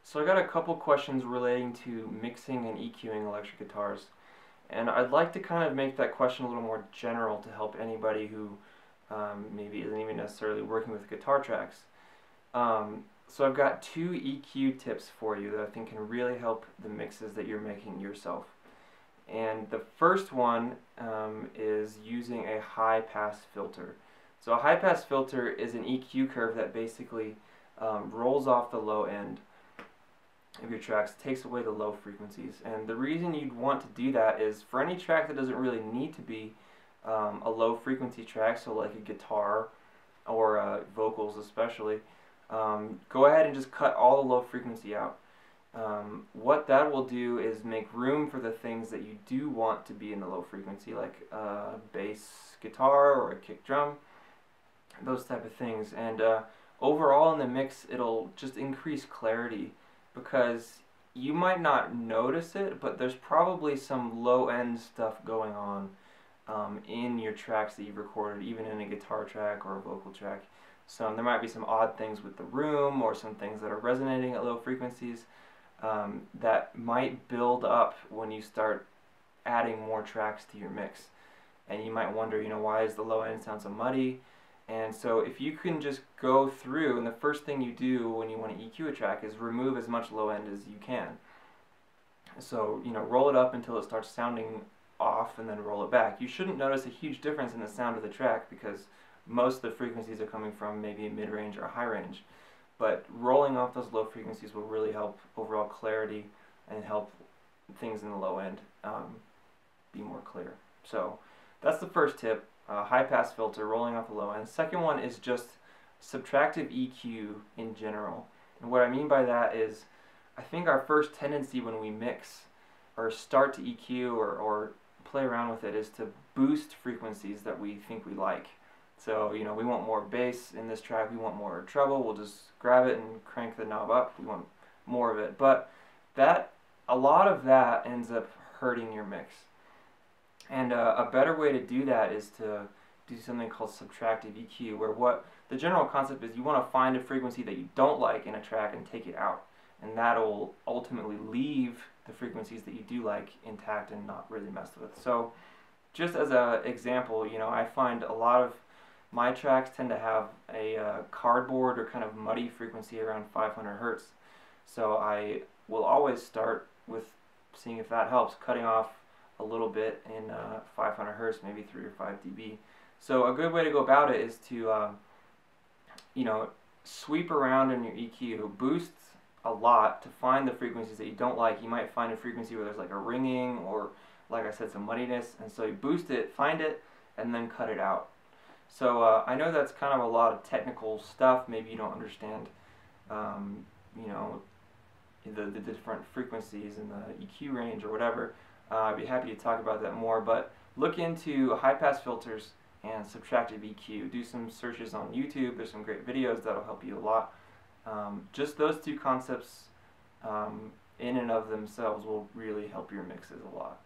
So I got a couple questions relating to mixing and EQing electric guitars, and I'd like to kind of make that question a little more general to help anybody who maybe isn't even necessarily working with guitar tracks. So I've got two EQ tips for you that I think can really help the mixes that you're making yourself. And the first one is using a high-pass filter. So a high-pass filter is an EQ curve that basically rolls off the low end of your tracks, takes away the low frequencies. And the reason you'd want to do that is for any track that doesn't really need to be a low frequency track, so like a guitar or vocals especially, go ahead and just cut all the low frequency out. What that will do is make room for the things that you do want to be in the low frequency, like a bass guitar or a kick drum, those type of things. And overall in the mix, it'll just increase clarity, because you might not notice it, but there's probably some low-end stuff going on in your tracks that you've recorded, even in a guitar track or a vocal track. So there might be some odd things with the room, or some things that are resonating at low frequencies that might build up when you start adding more tracks to your mix. And you might wonder, why is the low end sound so muddy? And so if you can just go through, and the first thing you do when you want to EQ a track is remove as much low end as you can. So, roll it up until it starts sounding off, and then roll it back. You shouldn't notice a huge difference in the sound of the track, because most of the frequencies are coming from maybe a mid-range or a high range. But rolling off those low frequencies will really help overall clarity and help things in the low end be more clear. So that's the first tip. High pass filter, rolling off the low end. Second one is just subtractive EQ in general. And what I mean by that is, I think our first tendency when we mix or start to EQ or play around with it is to boost frequencies that we think we like. So, we want more bass in this track, we want more treble, we'll just grab it and crank the knob up, we want more of it. But a lot of that ends up hurting your mix. And a better way to do that is to do something called subtractive EQ, where what the general concept is, you want to find a frequency that you don't like in a track and take it out. And that'll ultimately leave the frequencies that you do like intact and not really messed with. So just as an example, I find a lot of my tracks tend to have a cardboard or kind of muddy frequency around 500 hertz. So I will always start with seeing if that helps, cutting off a little bit in 500 hertz, maybe 3 or 5 dB. So a good way to go about it is to, sweep around in your EQ, boost a lot to find the frequencies that you don't like. You might find a frequency where there's like a ringing or, like I said, some muddiness, and so you boost it, find it, and then cut it out. So I know that's kind of a lot of technical stuff. Maybe you don't understand, the different frequencies in the EQ range or whatever. I'd be happy to talk about that more, but look into high-pass filters and subtractive EQ. Do some searches on YouTube. There's some great videos that'll help you a lot. Just those two concepts in and of themselves will really help your mixes a lot.